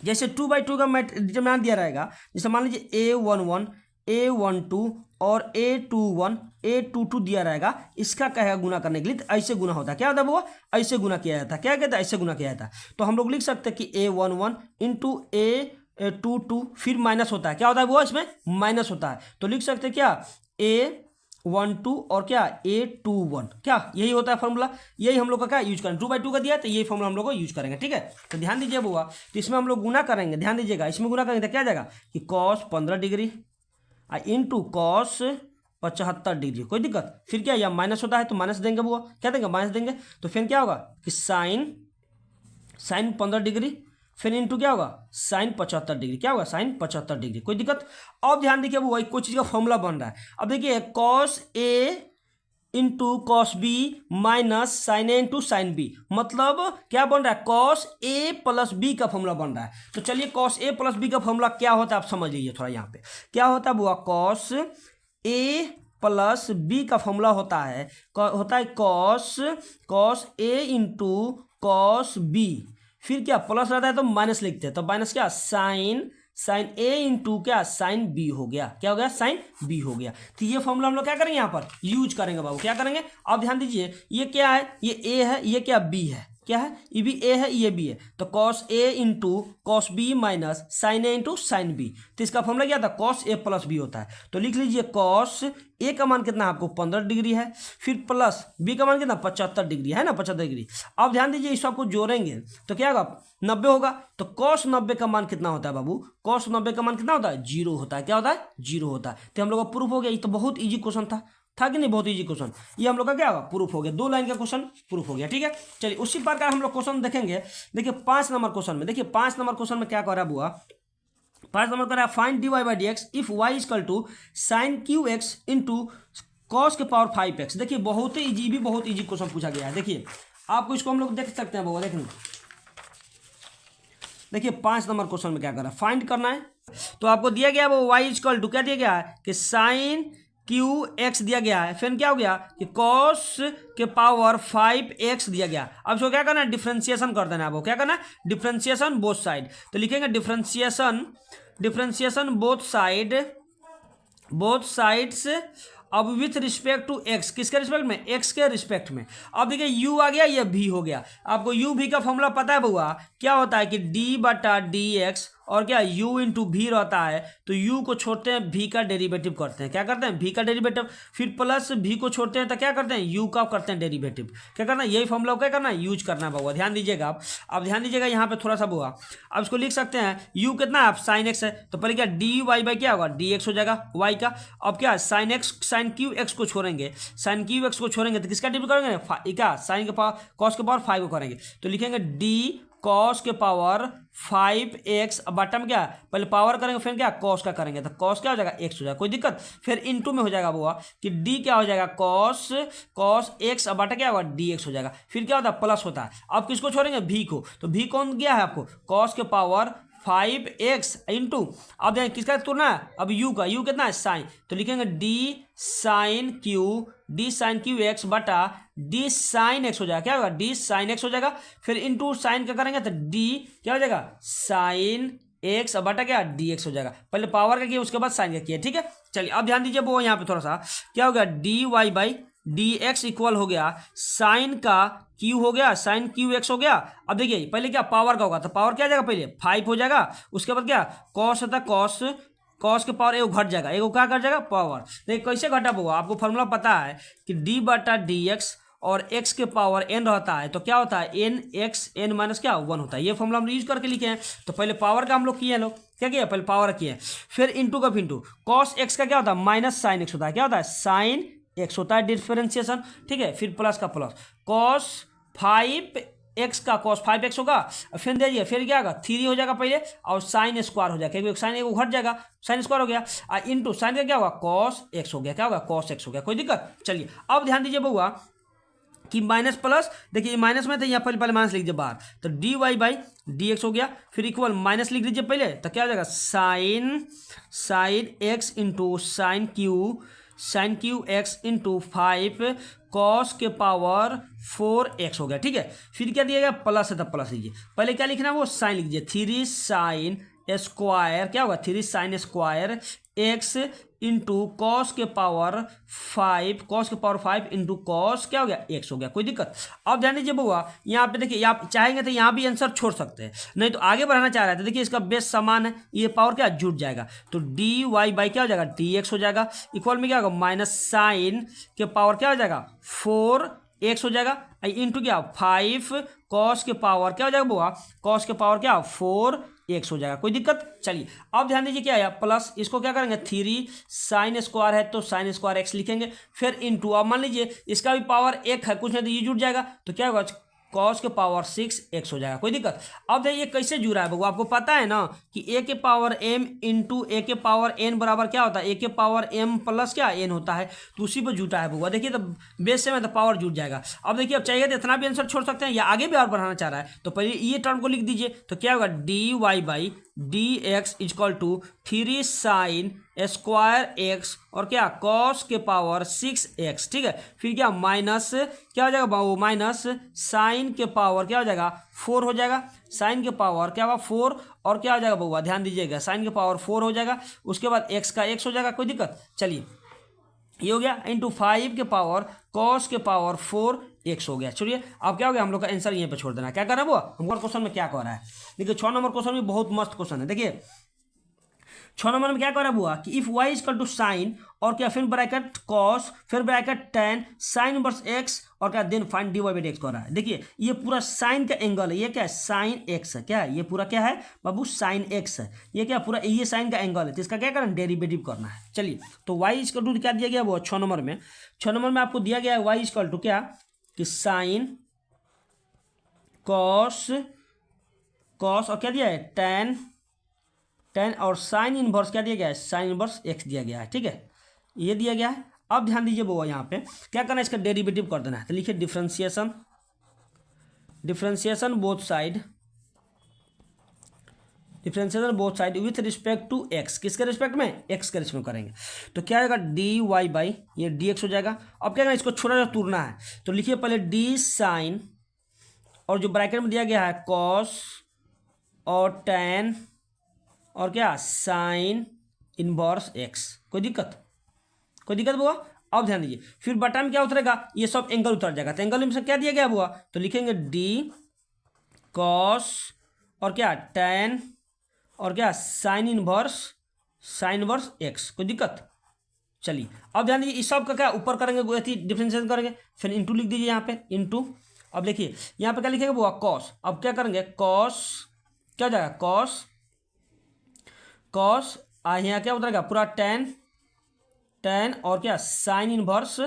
जैसे 2/2 का डिटरमिनेंट दिया रहेगा, जैसे मान लीजिए A11 A12 और A21 A22 दिया रहेगा, इसका क्या है गुना करने के लिए, तो ऐसे गुना होता है, क्या होता है वो ऐसे गुना किया जाता है, क्या कहता है ऐसे गुना किया जाता है। तो हम लोग लिख सकते हैं कि A11 इंटू A22 फिर माइनस होता है, क्या होता है वो इसमें माइनस होता है, तो लिख सकते हैं क्या A12 और क्या A21, क्या यही होता है फॉर्मूला, यही हम लोग का क्या यूज करेंगे, 2/2 का दिया है तो यही फॉर्मूला हम लोग को यूज करेंगे, ठीक है। तो ध्यान दीजिए बुआ, तो इसमें हम लोग गुना करेंगे, ध्यान दीजिएगा, इसमें गुना करेंगे तो क्या जाएगा कि cos 15 degree into cos 75 degree, कोई दिक्कत। फिर क्या यहाँ माइनस होता है तो माइनस देंगे बुआ, क्या देंगे माइनस देंगे, तो फिर क्या होगा कि साइन 15 डिग्री फिर इंटू क्या होगा साइन 75 डिग्री, क्या होगा साइन 75 डिग्री, कोई दिक्कत। अब ध्यान देखिए वो कोई चीज़ का फॉर्मूला बन रहा है। अब देखिए cos A into cos B minus sine A into sine B, मतलब क्या बन रहा है कॉस A प्लस B का फॉर्मूला बन रहा है। तो चलिए कॉस A प्लस B का फॉर्मूला क्या होता है आप समझ लीजिए थोड़ा, यहाँ पे क्या होता है बुआ, कॉस A प्लस B का फॉर्मूला होता है cos A into cos B, फिर क्या प्लस रहता है तो माइनस लिखते हैं, तो माइनस क्या साइन A इंटू क्या साइन B हो गया, क्या हो गया साइन B हो गया। तो ये फॉर्मूला हम लोग क्या करेंगे यहाँ पर यूज करेंगे बाबू, क्या करेंगे। अब ध्यान दीजिए ये क्या है, ये A है, ये क्या B है, क्या है ये भी A है ये B है, तो cos A into cos B minus sine A into sine B, तो इसका फॉर्मूला क्या था कॉस A प्लस B होता है। तो लिख लीजिए कॉस A का मान कितना आपको 15 डिग्री है, फिर प्लस B का मान कितना 75 डिग्री है ना 75 डिग्री। अब ध्यान दीजिए इस आपको जोड़ेंगे तो क्या होगा 90 होगा, तो कॉस 90 का मान कितना होता है बाबू, कॉस 90 का मान कितना होता है 0 होता है, क्या होता है 0 होता है। तो हम लोग का प्रूफ हो गया, ये तो बहुत ईजी क्वेश्चन था, था कि नहीं, बहुत इजी क्वेश्चन। ये हम लोग का क्या होगा, प्रूफ हो गया, 2 लाइन का क्वेश्चन प्रूफ हो गया, ठीक है। चलिए उसी प्रकार हम लोग क्वेश्चन देखेंगे। देखिए 5 नंबर क्वेश्चन में, देखिए 5 नंबर क्वेश्चन में क्या कर रहा है बुआ, 5 नंबर कर रहा है find dy by d x if y equal to sine cube x into cos के पावर 5x। देखिए बहुत ही इजी, भी बहुत इजी क्वेश्चन पूछा गया है। देखिए आपको इसको हम लोग देख सकते हैं बुआ, देखिए देखिए 5 नंबर क्वेश्चन में क्या करना है, फाइंड करना है। तो आपको दिया गया वो y इजकल टू क्या दिया गया है कि साइन क्यू एक्स दिया गया है, फिर क्या हो गया कि कॉस के पावर 5x दिया गया। अब इसको क्या करना है, डिफ्रेंशिएशन कर देना है। आपको क्या करना है, डिफ्रेंशिएशन बोथ साइड। तो लिखेंगे डिफ्रेंशिएशन बोथ साइड्स अब विथ रिस्पेक्ट टू एक्स, किसके रिस्पेक्ट में, एक्स के रिस्पेक्ट में। अब देखिए u आ गया, ये v हो गया। आपको u v का फॉर्मूला पता है बुआ, क्या होता है कि d बटा डी एक्स और क्या u इंटू वी रहता है। तो u को छोड़ते हैं, v का डेरिवेटिव करते हैं, क्या करते हैं, v का डेरिवेटिव, फिर प्लस v को छोड़ते हैं तो क्या करते हैं, u का करते हैं डेरिवेटिव। क्या करना है, यही फॉर्मूला क्या करना है, यूज करना है बुआ। ध्यान दीजिएगा आप, अब ध्यान दीजिएगा यहाँ पे थोड़ा सा बुआ। अब इसको लिख सकते हैं u कितना है, आप साइन एक्स है, तो पहले क्या डी वाई बाई क्या होगा, डी एक्स हो जाएगा y का। अब क्या sine x, sine cube x को छोड़ेंगे, साइन क्यू एक्स को छोड़ेंगे तो किसका डिवाइड करेंगे, क्या साइन के पावर कॉस के पावर 5 को करेंगे। तो लिखेंगे डी कॉस के पावर 5x, अब बटा में क्या, पहले पावर करेंगे फिर क्या कॉस का करेंगे, तो कॉस क्या हो जाएगा, x हो जाएगा, कोई दिक्कत। फिर इनटू में हो जाएगा बुआ कि d क्या हो जाएगा, कॉस x, अब बटा क्या होगा, dx हो जाएगा। फिर क्या होता है, प्लस होता है। अब किसको छोड़ेंगे, v को, तो v कौन गया है आपको, कॉस के पावर 5x इंटू, अब देखें किसका तोड़ना है, अब u का, u कितना है साइन, तो लिखेंगे d साइन क्यू एक्स बटा d साइन एक्स हो जाएगा, क्या होगा, d साइन एक्स हो जाएगा। फिर इंटू साइन का करेंगे तो d क्या हो जाएगा, साइन एक्स बटा क्या डी एक्स हो जाएगा। पहले पावर का किया उसके बाद साइन का किया, ठीक है। चलिए अब ध्यान दीजिए वो यहाँ पे थोड़ा सा क्या हो गया, d y by d x equal हो गया साइन का क्यू हो गया, साइन क्यू एक्स हो गया। अब देखिए पहले क्या पावर का होगा, तो पावर क्या जाएगा, पहले 5 हो जाएगा, उसके बाद क्या कॉस होता है, कॉस के पावर एगो घट जाएगा, एगो क्या घट जाएगा, पावर। देखिए कैसे घटा होगा, आपको फॉर्मूला पता है कि डी बटा डी एक्स और x के पावर n रहता है, तो क्या होता है n x n माइनस क्या 1 होता है। ये फॉर्मूला हम यूज करके लिखे हैं। तो पहले पावर का हम लोग किए हैं, लोग क्या किया, पहले पावर किए, फिर इंटू का इंटू कॉस x का क्या होता है माइनस साइन x होता है, क्या होता है साइन x होता है डिफरेंशिएशन, ठीक है। फिर प्लस का प्लस कॉस 5x का कॉस 5x होगा, फिर दे दिए, फिर क्या होगा 3 हो जाएगा पहले, और साइन स्क्वायर हो जाएगा, क्योंकि साइन एक घट जाएगा, साइन स्क्वायर हो गया, और इंटू साइन का क्या होगा कॉस x हो गया, क्या होगा कॉस x हो गया, कोई दिक्कत। चलिए अब ध्यान दीजिए बउआ कि माइनस प्लस, देखिए माइनस में तो यहाँ पहले माइनस लिख दीजिए बाहर, तो d y by d x हो गया, फिर इक्वल माइनस लिख दीजिए पहले, तो क्या हो जाएगा sign x into sine cube x into 5 cos के पावर 4x हो गया, ठीक है। फिर क्या दिया गया, प्लस है तो प्लस लीजिए, पहले क्या लिखना है वो साइन लिख दीजिए, 3 साइन स्क्वायर क्या होगा, 3 sine square x into cos के पावर 5 इंटू कॉस क्या हो गया एक्स हो गया, कोई दिक्कत। अब ध्यान दीजिए बउआ, यहाँ पे देखिए आप चाहेंगे तो यहाँ भी आंसर छोड़ सकते हैं, नहीं तो आगे बढ़ाना चाह रहे थे, देखिए इसका बेस समान है, ये पावर क्या जुट जाएगा, तो डी वाई बाई क्या हो जाएगा डी एक्स हो जाएगा, इक्वल में क्या होगा माइनस साइन के पावर क्या हो जाएगा 4x हो जाएगा, इंटू क्या 5 कॉस के पावर क्या हो जाएगा बुआ, कॉस के पावर क्या 4x हो जाएगा, कोई दिक्कत। चलिए अब ध्यान दीजिए क्या है प्लस, इसको क्या करेंगे 3 साइन स्क्वायर है तो साइन स्क्वायर x लिखेंगे, फिर इंटू, अब मान लीजिए इसका भी पावर 1 है, कुछ नहीं तो ये जुड़ जाएगा, तो क्या होगा कॉस के पावर 6x हो जाएगा, कोई दिक्कत। अब देखिए कैसे जुड़ा है बउआ, आपको पता है ना कि a के पावर m इंटू a के पावर n बराबर क्या होता है a के पावर m प्लस क्या n होता है, तो उसी पर जुटा है बउआ। देखिए तो बेस से में तो पावर जुट जाएगा। अब देखिए अब चाहिए तो इतना भी आंसर छोड़ सकते हैं, या आगे भी और बढ़ाना चाह रहा है तो पहले ये टर्म को लिख दीजिए, तो क्या होगा d y by d x equal to 3 sine square x और क्या कॉस के पावर 6x, ठीक है। फिर क्या माइनस क्या हो जाएगा बाबू, माइनस साइन के पावर क्या हो जाएगा 4 हो जाएगा, साइन के पावर क्या होगा 4 और क्या हो जाएगा बउआ, ध्यान दीजिएगा साइन के पावर 4 हो जाएगा, उसके बाद x का x हो जाएगा, कोई दिक्कत। चलिए ये हो गया इंटू 5 के पावर कॉस के पावर 4x हो गया। चलिए अब क्या हो गया, हम लोग का आंसर यहीं पे छोड़ देना है। क्या कर रहा है वो, हमको क्वेश्चन में क्या कह रहा है, देखिए 6 नंबर क्वेश्चन भी बहुत मस्त क्वेश्चन है। देखिए 6 नंबर में क्या कर रहा है बुआ कि if y equal to sine और क्या फिर ब्रैकेट कॉस फिर bracket ten sine inverse x और क्या then find dy by x कर रहा है। देखिए ये पूरा साइन का एंगल है, ये क्या है साइन एक्स है, क्या है ये पूरा क्या है बाबू साइन एक्स है, ये क्या पूरा ये साइन का एंगल है, तो इसका क्या करना डेरिवेटिव करना है। चलिए तो y इक्वल टू क्या दिया गया वो 6 नंबर में, 6 नंबर में आपको दिया गया है y इक्वल टू क्या कि साइन कॉस और क्या दिया है टेन और साइन इनवर्स क्या दिया गया है साइन इनवर्स एक्स दिया गया है। ठीक है ये दिया गया है। अब ध्यान दीजिए वो यहाँ पे क्या करना है इसका डेरिवेटिव कर देना है, तो लिखिए differentiation both side with respect to x, किसके रिस्पेक्ट में एक्स के रिस्पेक्ट में करेंगे तो क्या आएगा डी वाई बाई ये डी एक्स हो जाएगा। अब क्या करना इसको छोटा सा तोड़ना है, तो लिखिए पहले डी साइन और जो ब्रैकेट में दिया गया है कॉस और टेन और क्या साइन इनवर्स एक्स, कोई दिक्कत बुआ। अब ध्यान दीजिए फिर बटा में क्या उतरेगा ये सब एंगल उतर जाएगा, तो एंगल में से क्या दिया गया बुआ तो लिखेंगे डी कॉस और क्या टेन और क्या साइन इनवर्स एक्स, कोई दिक्कत। चलिए अब ध्यान दीजिए इस सब का क्या ऊपर करेंगे डिफरेंशिएशन करेंगे, फिर इंटू लिख दीजिए यहाँ पे इंटू। अब देखिए यहाँ पे क्या लिखेंगे बुआ कॉस, अब क्या करेंगे कॉस क्या हो जाएगा कॉस यहाँ क्या उतरेगा पूरा टेन और क्या साइन इनवर्स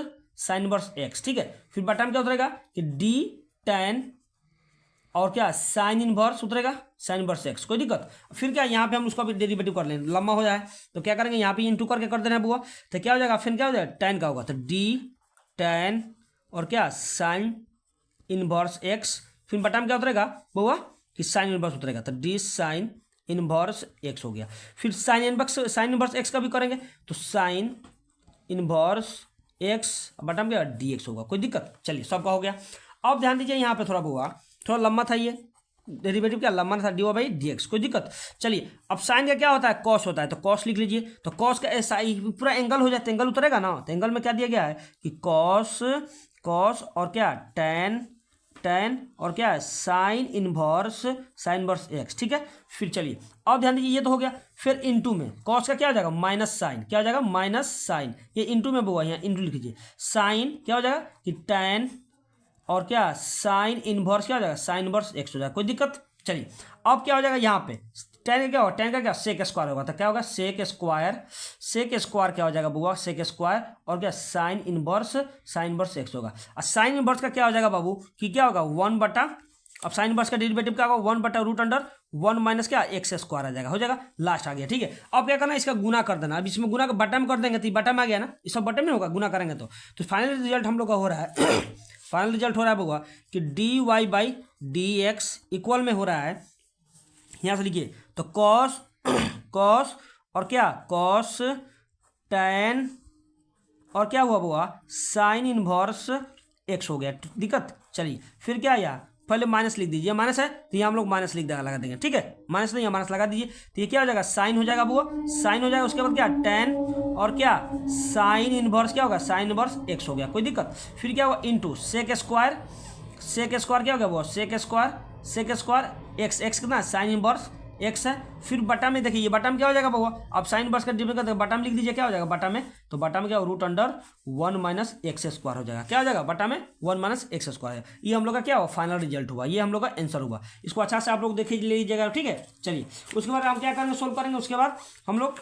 एक्स। ठीक है फिर बटा में क्या उतरेगा कि डी टेन और क्या साइन इनवर्स उतरेगा साइन इनवर्स एक्स, कोई दिक्कत। फिर क्या यहाँ पे हम उसका भी डेरिवेटिव कर लेंगे, लंबा हो जाए तो क्या करेंगे यहाँ पे इंटू करके कर देना है बुआ, तो क्या हो जाएगा फिर क्या हो जाएगा टेन का होगा तो डी टेन और क्या साइन इनवर्स एक्स, फिर बटा में क्या उतरेगा बुआ कि साइन इनवर्स उतरेगा तो डी साइन इनवर्स एक्स हो गया। फिर साइन इनवर्स एक्स का भी करेंगे तो साइन इनवर्स एक्स बटा में क्या डी एक्स होगा, कोई दिक्कत। चलिए सबका हो गया। अब ध्यान दीजिए यहाँ पे थोड़ा लंबा था ये डेरिवेटिव, क्या लंबा था d y by d x, कोई दिक्कत। चलिए अब साइन का क्या होता है कॉस होता है, तो कॉस लिख लीजिए, तो कॉस का ऐसा पूरा एंगल हो जाता है, एंगल उतरेगा ना, तो एंगल में क्या दिया गया है कि कॉस और क्या टेन और क्या है साइन इनवर्स एक्स। ठीक है फिर चलिए अब ध्यान दीजिए ये तो हो गया, फिर इंटू में कॉस का क्या हो जाएगा माइनस साइन, क्या हो जाएगा माइनस साइन, ये इंटू में बुआ यहाँ इंटू लिख लीजिए, साइन क्या हो जाएगा कि टेन और क्या साइन इनवर्स क्या हो जाएगा साइन इनवर्स एक्स हो जाएगा, कोई दिक्कत। चलिए अब क्या हो जाएगा यहाँ पे टेन का क्या होगा टेन का क्या सेक स्क्वायर होगा, तो क्या होगा सेक स्क्वायर क्या हो जाएगा बुआ सेक स्क्वायर और क्या साइन इनवर्स एक्स होगा। और साइन इनवर्स का क्या हो जाएगा बाबू कि क्या होगा 1 बटा, अब साइन इनवर्स का डेरिवेटिव क्या होगा 1 बटा रूट अंडर 1 माइनस क्या एक्स स्क्वायर आ जाएगा, हो जाएगा लास्ट आ गया। ठीक है अब क्या करना है इसका गुना कर देना, अब इसमें गुना का बटा में कर देंगे तो बटा में आ गया ना, इस सब बटे में होगा गुना करेंगे तो फाइनल रिजल्ट हम लोग का हो रहा है फाइनल रिजल्ट हो रहा है बुआ कि d y by d x equal में हो रहा है, यहाँ से लिखिए तो कॉस और क्या कॉस टेन और क्या हुआ बुआ साइन इनवर्स एक्स हो गया, दिक्कत। चलिए फिर क्या आया पहले माइनस लिख दीजिए, माइनस है तो यहाँ हम लोग माइनस लगा देंगे, ठीक है माइनस नहीं है माइनस लगा दीजिए, तो ये क्या हो जाएगा साइन हो जाएगा बुआ साइन हो जाएगा, उसके बाद क्या टेन और क्या साइन इनवर्स क्या होगा साइन इनवर्स एक्स हो गया, कोई दिक्कत। फिर क्या होगा इंटू सेक स्क्वायर क्या हो गया बुआ सेक स्क्वायर एक्स कितना साइन इनवर्स एक्स है, फिर बटा में देखिए ये बटा में क्या हो जाएगा बुआ, अब साइन इनवर्स का डिफरेंस करते बटा में लिख दीजिए क्या हो जाएगा बटा में, तो बटा में क्या root under 1 minus x square हो जाएगा, क्या हो जाएगा बटा में 1 माइनस एक्स स्क्वायर। ये हम लोग का क्या हुआ फाइनल रिजल्ट हुआ, ये हम लोग का आंसर हुआ, इसको अच्छा से आप लोग देख लीजिएगा, ठीक है। चलिए उसके बाद हम क्या करेंगे सोल्व करेंगे, उसके बाद हम लोग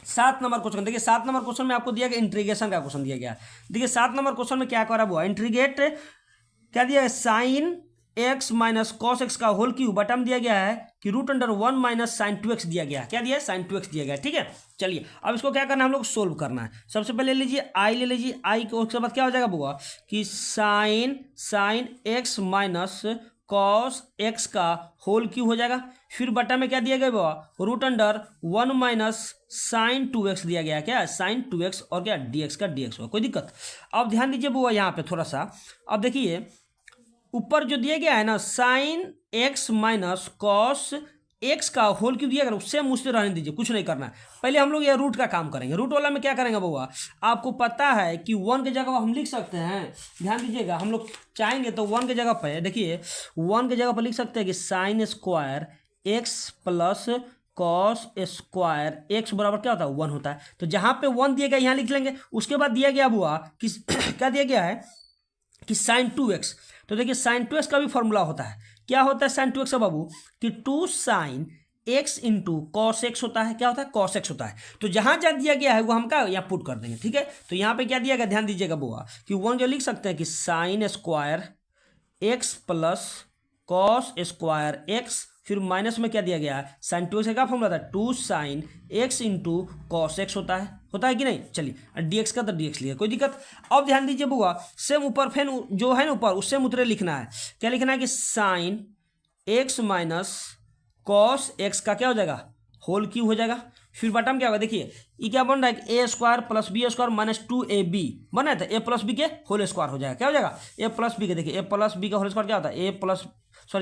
7 नंबर क्वेश्चन देखिए, 7 नंबर क्वेश्चन में आपको दिया गया इंटीग्रेशन का क्वेश्चन दिया गया। देखिए 7 नंबर क्वेश्चन में क्या करा हुआ इंटीग्रेट क्या दिया है sign x minus cos x का होल क्यूब, बटा में दिया गया है कि root under 1 minus sign 2x दिया गया है, क्या दिया है साइन 2x दिया गया है, ठीक है। चलिए अब इसको क्या करना है हम लोग सोल्व करना है। सबसे पहले ले लीजिए आई ले लीजिए, आई को उसके बाद क्या हो जाएगा बुआ कि sign x minus cos x का होल क्यूब हो जाएगा, फिर बटा में क्या दिया गया बुआ root under 1 minus sign 2x दिया गया है, क्या साइन 2x और क्या dx का dx होगा, कोई दिक्कत। अब ध्यान दीजिए बुआ यहाँ पे थोड़ा सा, अब देखिए ऊपर जो दिया गया है ना sign x minus cos x का होल क्यूब दिया गया, उससे मुझसे रहने दीजिए, कुछ नहीं करना है। पहले हम लोग ये रूट का काम करेंगे। रूट वाला में क्या करेंगे बउआ, आपको पता है कि 1 की जगह हम लिख सकते हैं, ध्यान दीजिएगा, हम लोग चाहेंगे तो 1 की जगह पे देखिए 1 की जगह पर लिख सकते हैं कि sign square x plus cos square x बराबर क्या होता है 1 होता है। तो जहां पे 1 दिया गया यहाँ लिख लेंगे। उसके बाद दिया गया हुआ कि क्या दिया गया है कि साइन 2x। तो देखिए साइन 2x का भी फॉर्मूला होता है। क्या होता है साइन 2x का बाबू कि 2 sine x into cos x होता है। क्या होता है कॉस एक्स होता है। तो जहां जहां दिया गया है वो हम क्या यहाँ पुट कर देंगे। ठीक है, तो यहाँ पे क्या दिया गया ध्यान दीजिएगा बुआ कि 1 जो लिख सकते हैं कि sign square x plus cos square x, फिर माइनस में क्या दिया गया है साइन 2x का क्या फॉर्मूला था 2 sine x into cos x होता है कि नहीं। चलिए dx का तो dx लिया, कोई दिक्कत। अब ध्यान दीजिए बुआ सेम ऊपर फैन जो है ना ऊपर उससे उतरे लिखना है। क्या लिखना है कि sine x minus cos x का क्या हो जाएगा होल क्यूब हो जाएगा। फिर बटन क्या होगा देखिए ये क्या बन रहा है A square plus B square minus 2ab बना है। तो ए प्लस बी के होल स्क्वायर हो जाएगा। क्या हो जाएगा ए प्लस बी के, देखिए ए प्लस बी का होल स्क्वायर क्या होता है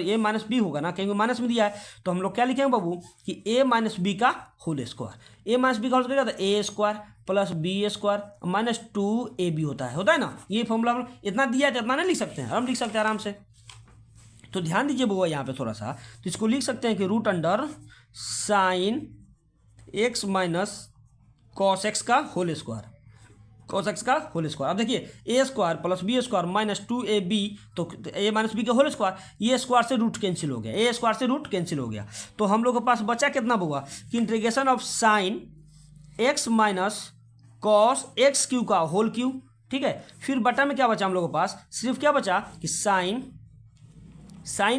ए माइनस बी होगा ना, क्योंकि माइनस में दिया है। तो हम लोग क्या लिखेंगे बाबू कि ए माइनस बी का whole square. A minus B का होल स्क्वायर क्या होता है A square plus B square minus 2ab होता है ना। ये फॉर्मूला हम इतना दिया है तो इतना नहीं लिख सकते हैं, हम लिख सकते हैं आराम से। तो ध्यान दीजिए बुआ यहाँ पे थोड़ा सा, तो इसको लिख सकते हैं कि root under sine x minus cos x का होल स्क्वायर, कॉस एक्स का होल स्क्वायर। अब देखिए A square plus B square minus 2ab, तो ए माइनस बी का होल स्क्वायर, ये स्क्वायर से रूट कैंसिल हो गया, ए स्क्वायर से रूट कैंसिल हो गया। तो हम लोग के पास बचा कितना बुआ कि integration of sine x minus cos x Q का होल क्यू। ठीक है, फिर बटा में क्या बचा हम लोग के पास सिर्फ क्या बचा कि साइन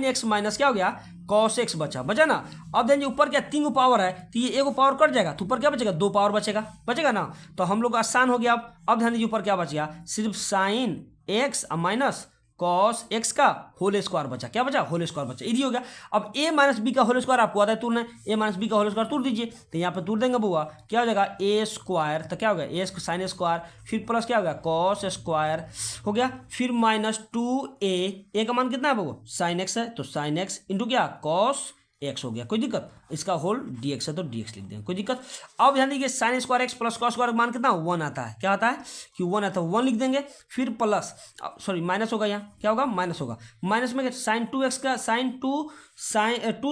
एक्स माइनस क्या हो गया कॉस एक्स बचा ना। अब देखिए ऊपर क्या 3 पावर है तो ये एगो पावर कट जाएगा तो ऊपर क्या बचेगा 2 पावर बचेगा ना। तो हम लोग आसान हो गया। अब ध्यान दीजिए ऊपर क्या बच गया सिर्फ sign x minus cos x का होल स्क्वायर बचा। क्या बचा होल स्क्वायर बचा, इजी हो गया। अब ए माइनस बी का होल स्क्वायर आपको आता है तोड़ना, ए माइनस बी का होल स्क्वायर तोड़ दीजिए। तो यहाँ पे तोड़ देंगे बुआ क्या हो जाएगा ए स्क्वायर, तो क्या हो गया ए साइन स्क्वायर, फिर प्लस क्या हो गया कॉस स्क्वायर हो गया, फिर माइनस 2a का मान कितना है बुआ साइन एक्स है तो साइन एक्स इंटू क्या कॉस एक्स हो गया। कोई दिक्कत, इसका होल dx है तो dx लिख देंगे, कोई दिक्कत। अब ध्यान दीजिए sign square x plus cos square मान कितना 1 आता है। क्या आता है कि 1 आता है, 1 लिख देंगे। फिर प्लस सॉरी माइनस होगा, यहाँ क्या होगा माइनस होगा। माइनस में साइन 2x का two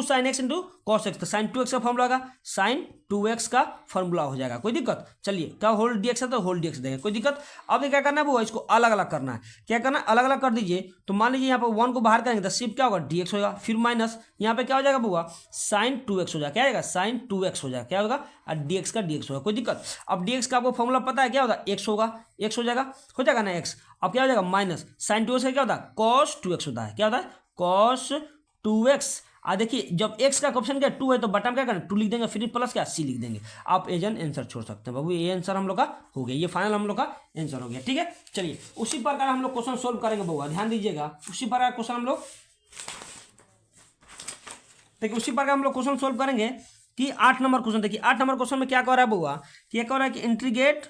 sine x into cos x, तो साइन 2x का फॉर्मूला होगा साइन 2x का फॉर्मूला हो जाएगा। कोई दिक्कत, चलिए क्या होल dx है तो होल dx देंगे, कोई दिक्कत। अब क्या करना है वो इसको अलग अलग करना है। क्या करना है अलग अलग कर दीजिए। तो मान लीजिए यहाँ पर 1 को बाहर करेंगे तो सिर्फ क्या होगा dx होगा, फिर माइनस यहाँ पे क्या हो जाएगा बुआ साइन 2x हो जाएगा। क्या आएगा साइन 2x हो जाएगा, क्या होगा और dx का dx होगा, कोई दिक्कत। अब dx का आपको फॉर्मूला पता है क्या होता है x होगा, x हो जाएगा ना x। अब क्या हो जाएगा माइनस साइन 2x का क्या होता है cos 2x होता है। क्या होता है cos 2x। देखिए जब x का ऑप्शन क्या 2 है तो बटन क्या करना 2 लिख देंगे, फिर प्लस क्या c लिख देंगे। आप एजन आंसर छोड़ सकते हैं बाबू, ये आंसर हम लोग का हो गया, ये फाइनल हम लोग का आंसर हो गया। ठीक है, चलिए उसी प्रकार हम लोग क्वेश्चन सोल्व करेंगे बउआ, ध्यान दीजिएगा। उसी प्रकार क्वेश्चन हम लोग देखिए उसी प्रकार हम लोग क्वेश्चन सोल्व करेंगे कि 8 नंबर क्वेश्चन। देखिए 8 नंबर क्वेश्चन में क्या कह रहा है बउआ, क्या कह रहा है कि इंटीग्रेट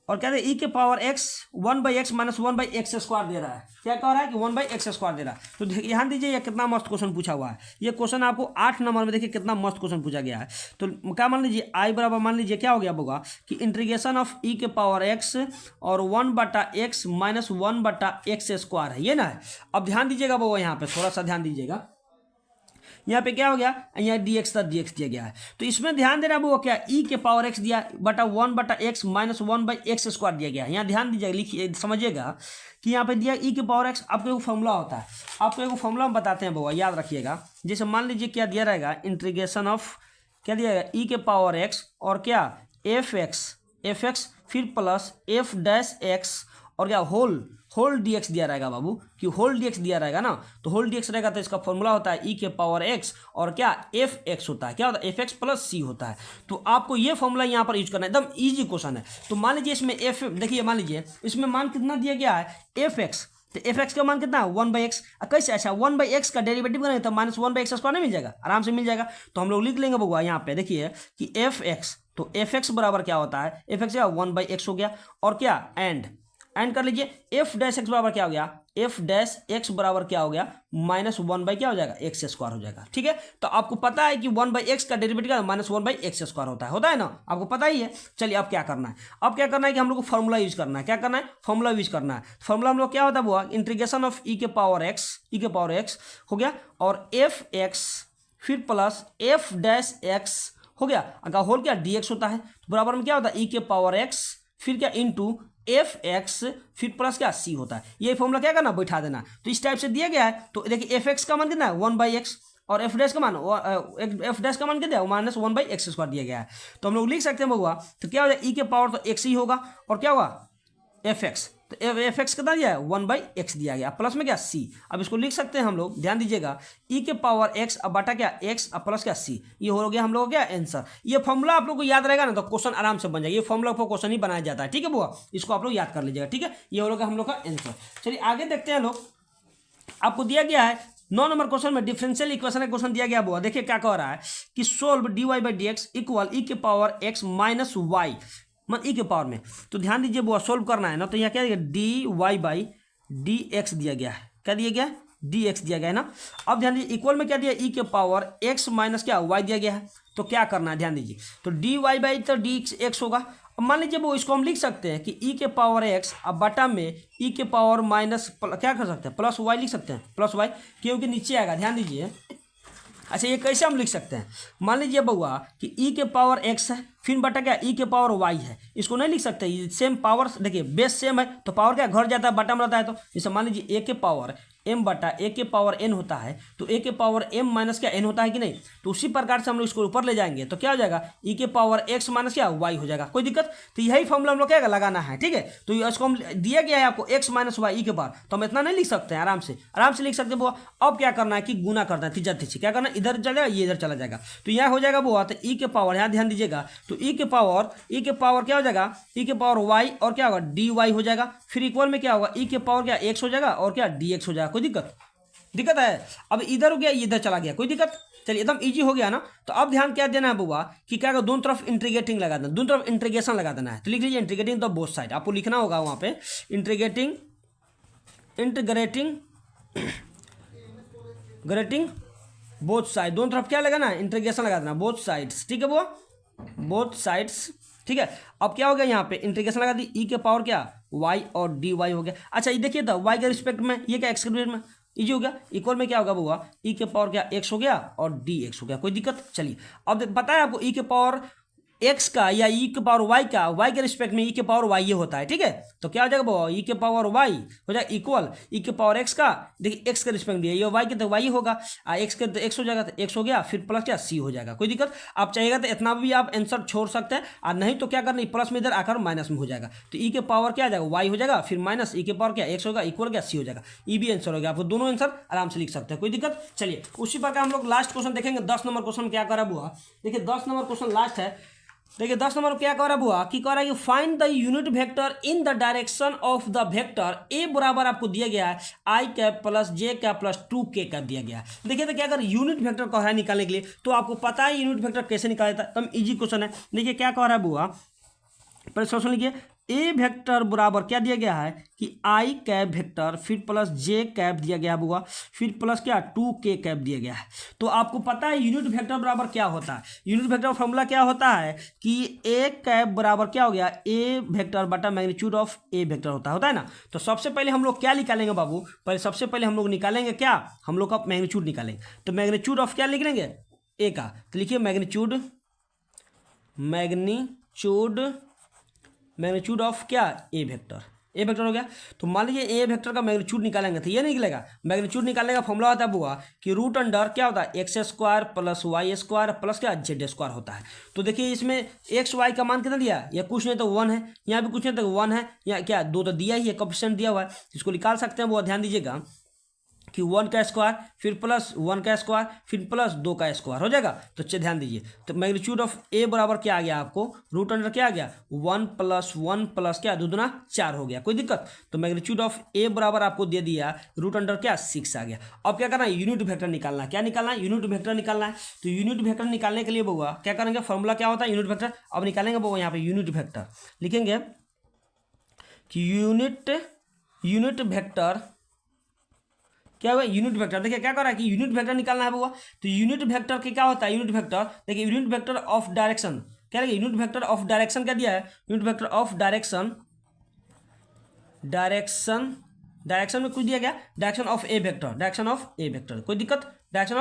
और क्या है e के power x 1/x minus 1/x square दे रहा है। क्या कह रहा है कि 1/x स्क्वायर दे रहा है। तो ध्यान दीजिए ये कितना मस्त क्वेश्चन पूछा हुआ है। ये क्वेश्चन आपको 8 नंबर में देखिए कितना मस्त क्वेश्चन पूछा गया है। तो क्या मान लीजिए i बराबर मान लीजिए क्या हो गया होगा कि इंटीग्रेशन ऑफ e के पावर x और 1/x माइनस 1/x स्क्वायर है, ये ना है। अब ध्यान दीजिएगा वो यहाँ पे थोड़ा सा ध्यान दीजिएगा, यहाँ पे क्या हो गया यहाँ dx था dx दिया गया है। तो इसमें ध्यान देना वो क्या e के पावर x दिया बटा 1/x माइनस 1/x स्क्वायर दिया गया है। यहाँ ध्यान दीजिएगा, लिखिए समझिएगा कि यहाँ पे दिया e के पावर x। आपको एक फॉर्मूला होता है, आपको एक फॉर्मूला हम बताते हैं बउआ, याद रखिएगा। जैसे मान लीजिए क्या दिया रहेगा इंटीग्रेशन ऑफ क्या दिया गया e के पावर x और क्या fx फिर प्लस f डैश x और क्या होल dx दिया रहेगा बाबू, कि होल dx दिया रहेगा ना। तो होल dx रहेगा तो इसका फॉर्मूला होता है e के पावर x और क्या fx होता है। क्या होता है fx प्लस c होता है। तो आपको ये फॉर्मूला यहाँ पर यूज करना है, एकदम इजी क्वेश्चन है। तो मान लीजिए इसमें f देखिए, मान लीजिए इसमें मान कितना दिया गया है fx, तो fx का मान कितना है 1/x। कैसे, अच्छा 1/x का डेरिवेटिव करेंगे तो माइनस 1/x स्क्वायर नहीं मिल जाएगा, आराम से मिल जाएगा। तो हम लोग लिख लेंगे बउआ यहाँ पे देखिए कि fx, तो fx बराबर क्या होता है fx 1/x हो गया और क्या एंड कर लीजिए f डैश x बराबर क्या हो गया f डैश x बराबर क्या हो गया माइनस 1 क्या हो जाएगा x स्क्वायर हो जाएगा। ठीक है, तो आपको पता है कि 1/x का डेरिवेटिव का माइनस 1/x स्क्वायर होता है ना, आपको पता ही है। चलिए अब क्या करना है, अब क्या करना है कि हम लोग को फॉर्मूला यूज करना है। क्या करना है फॉर्मूला यूज करना है। फॉर्मूला हम लोग क्या होता है वो इंटीग्रेशन ऑफ e के पावर x हो गया और fx फिर प्लस f डैश x हो गया। अगर होल क्या dx होता है तो बराबर में क्या होता है e के पावर x, फिर क्या इंटू एफ एक्स, फिर प्लस क्या c होता है। ये फॉर्मूला क्या करना, बैठा देना। तो इस टाइप से दिया गया है तो देखिए एफ एक्स का मान कितना है 1/x और एफ डैश का मान कितना है -1/x² दिया गया है। तो हम लोग लिख सकते हैं बउआ, तो क्या हो जाएगा e के पावर तो x ही होगा और क्या होगा एफ एक्स, तो एफ एक्स कितना दिया है 1/x दिया गया, प्लस में क्या c। अब इसको लिख सकते हैं हम लोग, ध्यान दीजिएगा e के पावर x अब बटा क्या x अब प्लस क्या c, ये हो गया हम लोग क्या आंसर। ये फॉर्मूला आप लोग को याद रहेगा ना तो क्वेश्चन आराम से बन जाएगा। ये फॉर्मूला पर क्वेश्चन ही बनाया जाता है, ठीक है बुआ, इसको आप लोग याद कर लीजिएगा, ठीक है। ये हो गया हम लोग का आंसर। चलिए आगे देखते हैं लोग, आपको दिया गया है 9 नंबर क्वेश्चन में डिफरेंशियल इक्वेशन का क्वेश्चन दिया गया बुआ। देखिए क्या कह रहा है कि सोल्व dy/dx इक्वल e के पावर x माइनस वाई, मतलब ई के पावर में। तो ध्यान दीजिए वो सोल्व करना है ना, तो यहाँ क्या दिया dy/dx दिया गया है, क्या दिया गया dx दिया गया है ना। अब ध्यान दीजिए इक्वल में क्या दिया e के पावर x माइनस क्या y दिया गया है। तो क्या करना है ध्यान दीजिए, तो dy तो dx होगा। अब मान लीजिए वो इसको हम लिख सकते हैं कि e के पावर x अब बटा में e के पावर माइनस क्या कर सकते हैं प्लस y लिख सकते हैं, प्लस y क्योंकि नीचे आएगा, ध्यान दीजिए। अच्छा ये कैसे हम लिख सकते हैं, मान लीजिए बउआ कि e के पावर x है, फिर बटा क्या e के पावर y है, इसको नहीं लिख सकते, ये सेम पावर, देखिए बेस सेम है तो पावर क्या घर जाता है बटा में रहता है। तो जैसे मान लीजिए a के पावर m बटा a के पावर n होता है तो a के पावर m माइनस क्या n होता है कि नहीं। तो उसी प्रकार से हम लोग इसको ऊपर ले जाएंगे तो क्या हो जाएगा e के पावर x माइनस क्या y हो जाएगा, कोई दिक्कत। तो यही फॉर्मूला हम लोग क्या लगाना है, ठीक है। तो इसको हम दिया गया है आपको x माइनस वाई ई के पावर, तो हम इतना नहीं लिख सकते हैं, आराम से लिख सकते हैं बुआ। अब क्या करना है कि गुना करना है, तीजा तीसी क्या करना है, इधर चला जाएगा ये इधर चला जाएगा, तो यहाँ हो जाएगा बुआ। तो e के पावर यहाँ ध्यान दीजिएगा, तो e के पावर क्या हो जाएगा e के पावर y और क्या होगा dy हो जाएगा, फिर इक्वल में क्या होगा e के पावर क्या x हो जाएगा और क्या dx हो जाएगा, कोई दिक्कत है। अब इधर हो गया इधर चला गया, कोई दिक्कत। चलिए एकदम इजी हो गया ना। तो अब ध्यान क्या देना है बुआ कि क्या दोनों तरफ इंटीग्रेटिंग लगा देना, दोनों तरफ इंटीग्रेशन लगा देना है। तो लिख लीजिए इंटीग्रेटिंग द बोथ साइड, आपको लिखना होगा वहाँ पे इंटीग्रेटिंग बोथ साइड, दोनों तरफ क्या लगाना है इंटीग्रेशन लगा देना, बोथ साइड्स, ठीक है बुआ, बोथ साइड्स, ठीक है। अब क्या हो गया यहाँ पे इंटीग्रेशन लगा दी, ई के पावर क्या y और dy हो गया। अच्छा ये देखिए तो y के रिस्पेक्ट में, ये क्या x के रिस्पेक्ट में, इजी हो गया। इक्वल में क्या होगा बुआ e के पावर क्या x हो गया और dx हो गया, कोई दिक्कत। चलिए अब पता है आपको e के पावर x का या e के पावर y का y के रिस्पेक्ट में e के पावर y ये होता है, ठीक है। तो क्या हो जाएगा बुआ e के पावर y हो जाएगा इक्वल e के पावर x का, देखिए x के रिस्पेक्ट में ये y के तो y होगा, x के तो x हो जाएगा, तो x हो गया, फिर प्लस क्या c हो जाएगा, कोई दिक्कत। आप चाहिएगा तो इतना भी आप आंसर छोड़ सकते हैं, और नहीं तो क्या करना प्लस में इधर आकर माइनस में हो जाएगा। तो e के पावर क्या आ जाएगा y हो जाएगा, फिर माइनस e के पावर क्या x होगा इक्वल क्या c हो जाएगा, ई भी आंसर हो गया। आप दोनों आंसर आराम से लिख सकते हैं, कोई दिक्कत। चलिए उसी प्रकार हम लोग लास्ट क्वेश्चन देखेंगे, 10 नंबर क्वेश्चन क्या करा बुआ। देखिए 10 नंबर क्वेश्चन लास्ट है। देखिए 10 नंबर क्या कह रहा बुआ कि कह रहा है कि find the unit vector in the direction of the vector A बराबर आपको दिया गया है आई कैप प्लस जे कैप प्लस 2k कैप दिया गया है। देखिए तो क्या अगर यूनिट वेक्टर कह रहा है निकालने के लिए, तो आपको पता है यूनिट वेक्टर कैसे निकाला जाता है, एकदम इजी क्वेश्चन है। देखिए क्या कह रहा है बुआ, पहले सोल्यूशन लिखिए, ए वेक्टर बराबर क्या दिया गया है कि आई कैप वेक्टर, फिर प्लस जे कैप दिया गया है बुआ, फिर प्लस क्या 2k कैप दिया गया है। तो आपको पता है यूनिट वेक्टर बराबर क्या होता है, यूनिट वेक्टर फॉर्मूला क्या होता है कि ए कैप बराबर क्या हो गया ए वेक्टर बटा मैग्नीट्यूड ऑफ ए वेक्टर होता है ना। तो सबसे पहले हम लोग क्या निकालेंगे बाबू, पहले सबसे पहले हम लोग निकालेंगे क्या, हम लोग का मैग्नीट्यूड निकालेंगे। तो मैग्नीट्यूड ऑफ क्या लिख लेंगे ए का, तो लिखिए मैग्नीट्यूड ऑफ क्या ए वेक्टर हो गया। तो मान लीजिए ए वेक्टर का मैग्नीट्यूड निकालेंगे तो ये नहीं निकलेगा, मैग्नीट्यूड निकालने का फॉर्मूला होता है बुआ कि रूट अंडर क्या होता है x² प्लस y² प्लस क्या z² होता है। तो देखिए इसमें एक्स वाई का मान कितना दिया, या कुछ नहीं तो 1 है, यहाँ भी कुछ नहीं तो 1 है, या क्या 2 तो दिया ही है, कोएफिशिएंट दिया हुआ है, इसको निकाल सकते हैं बुआ। ध्यान दीजिएगा कि 1 का स्क्वायर फिर प्लस 1 का स्क्वायर फिर प्लस 2 का स्क्वायर हो जाएगा। तो ध्यान दीजिए, तो मैग्नीट्यूड ऑफ ए बराबर क्या आ गया आपको, रूट अंडर क्या आ गया 1 + 1 + क्या 2 दूना 4 हो गया, कोई दिक्कत। तो मैग्नीट्यूड ऑफ ए बराबर आपको दे दिया रूट अंडर क्या 6 आ गया। अब क्या करना है यूनिट वेक्टर निकालना है, क्या निकालना है यूनिट वेक्टर निकालना है। तो यूनिट वेक्टर निकालने के लिए बउआ क्या करेंगे, फॉर्मूला क्या होता है यूनिट वेक्टर। अब निकालेंगे बउआ यहाँ पे यूनिट वेक्टर लिखेंगे कि यूनिट वेक्टर क्या हुआ यूनिट वेक्टर। देखिए क्या कर रहा है कि यूनिट वेक्टर निकालना है बुआ। तो यूनिट वेक्टर के क्या होता है यूनिट वेक्टर, देखिए यूनिट वेक्टर ऑफ डायरेक्शन क्या है, यूनिट वेक्टर ऑफ डायरेक्शन क्या दिया है, unit vector of direction direction में कुछ दिया गया, direction of A vector, direction of A vector, कोई दिक्कत, डायरेक्शन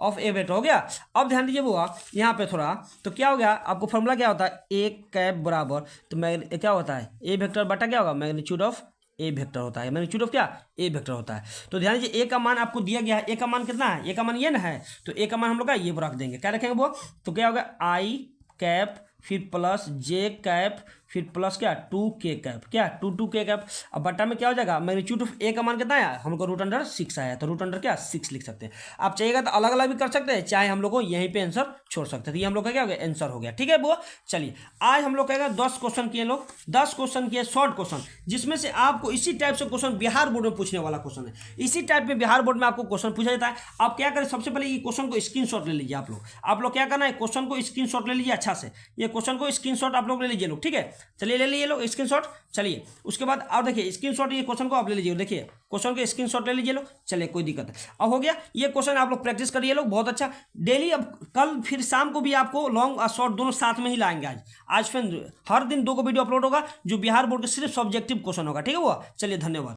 ऑफ ए वेक्टर हो गया। अब ध्यान दीजिए बुआ यहाँ पे थोड़ा, तो क्या हो गया, आपको फॉर्मूला क्या होता है, ए कैप बराबर, तो मैं क्या होता है, ए वेक्टर बटा क्या होगा, मैग्नीट्यूड ऑफ ए वेक्टर होता है, मैग्नीट्यूड ऑफ क्या, ए वेक्टर होता है। तो ध्यान दीजिए ए का मान आपको दिया गया है, ए का मान कितना है, ए का मान ये ना है, तो ए का मान हम लोग का ये रख देंगे, क्या रखेंगे वो, तो क्या होगा आई कैप फिर प्लस जे कैप फिर प्लस क्या 2k कैप, क्या 2k कैप। अब बट्टा में क्या हो जाएगा, मैग्नीट्यूड ऑफ ए का मान कितना आया, हमको रूट अंडर 6 आया, तो रूट अंडर क्या 6 लिख सकते हैं। आप चाहिएगा तो अलग अलग भी कर सकते हैं, चाहे हम लोग को यहीं पे आंसर छोड़ सकते हैं। तो ये हम लोग का क्या हो गया, आंसर हो गया। ठीक है बुआ, चलिए आज हम लोग कहेगा 10 क्वेश्चन किए लोग, 10 क्वेश्चन किए शॉर्ट क्वेश्चन, जिसमें से आपको इसी टाइप से क्वेश्चन बिहार बोर्ड में पूछने वाला क्वेश्चन है, इसी टाइप में बिहार बोर्ड में आपको क्वेश्चन पूछा जाता है। आप क्या करें, सबसे पहले ये क्वेश्चन को स्क्रीनशॉट ले लीजिए आप लोग क्या करना है, क्वेश्चन को स्क्रीनशॉट ले लीजिए अच्छा से, ये क्वेश्चन को स्क्रीनशॉट आप लोग ले लीजिए लोग, ठीक है, चलिए ले लीजिए लोग स्क्रीनशॉट। चलिए उसके बाद और देखिए स्क्रीनशॉट, ये क्वेश्चन को आप ले लीजिए, देखिए क्वेश्चन के स्क्रीनशॉट ले लीजिए लोग, चलिए कोई दिक्कत है। अब हो गया ये क्वेश्चन, आप लोग प्रैक्टिस करिए लोग, बहुत अच्छा डेली। अब कल फिर शाम को भी आपको लॉन्ग और शॉर्ट दोनों साथ में ही लाएंगे। आज फिर हर दिन 2 को वीडियो अपलोड होगा, जो बिहार बोर्ड के सिर्फ सब्जेक्टिव क्वेश्चन होगा, ठीक है वो। चलिए धन्यवाद।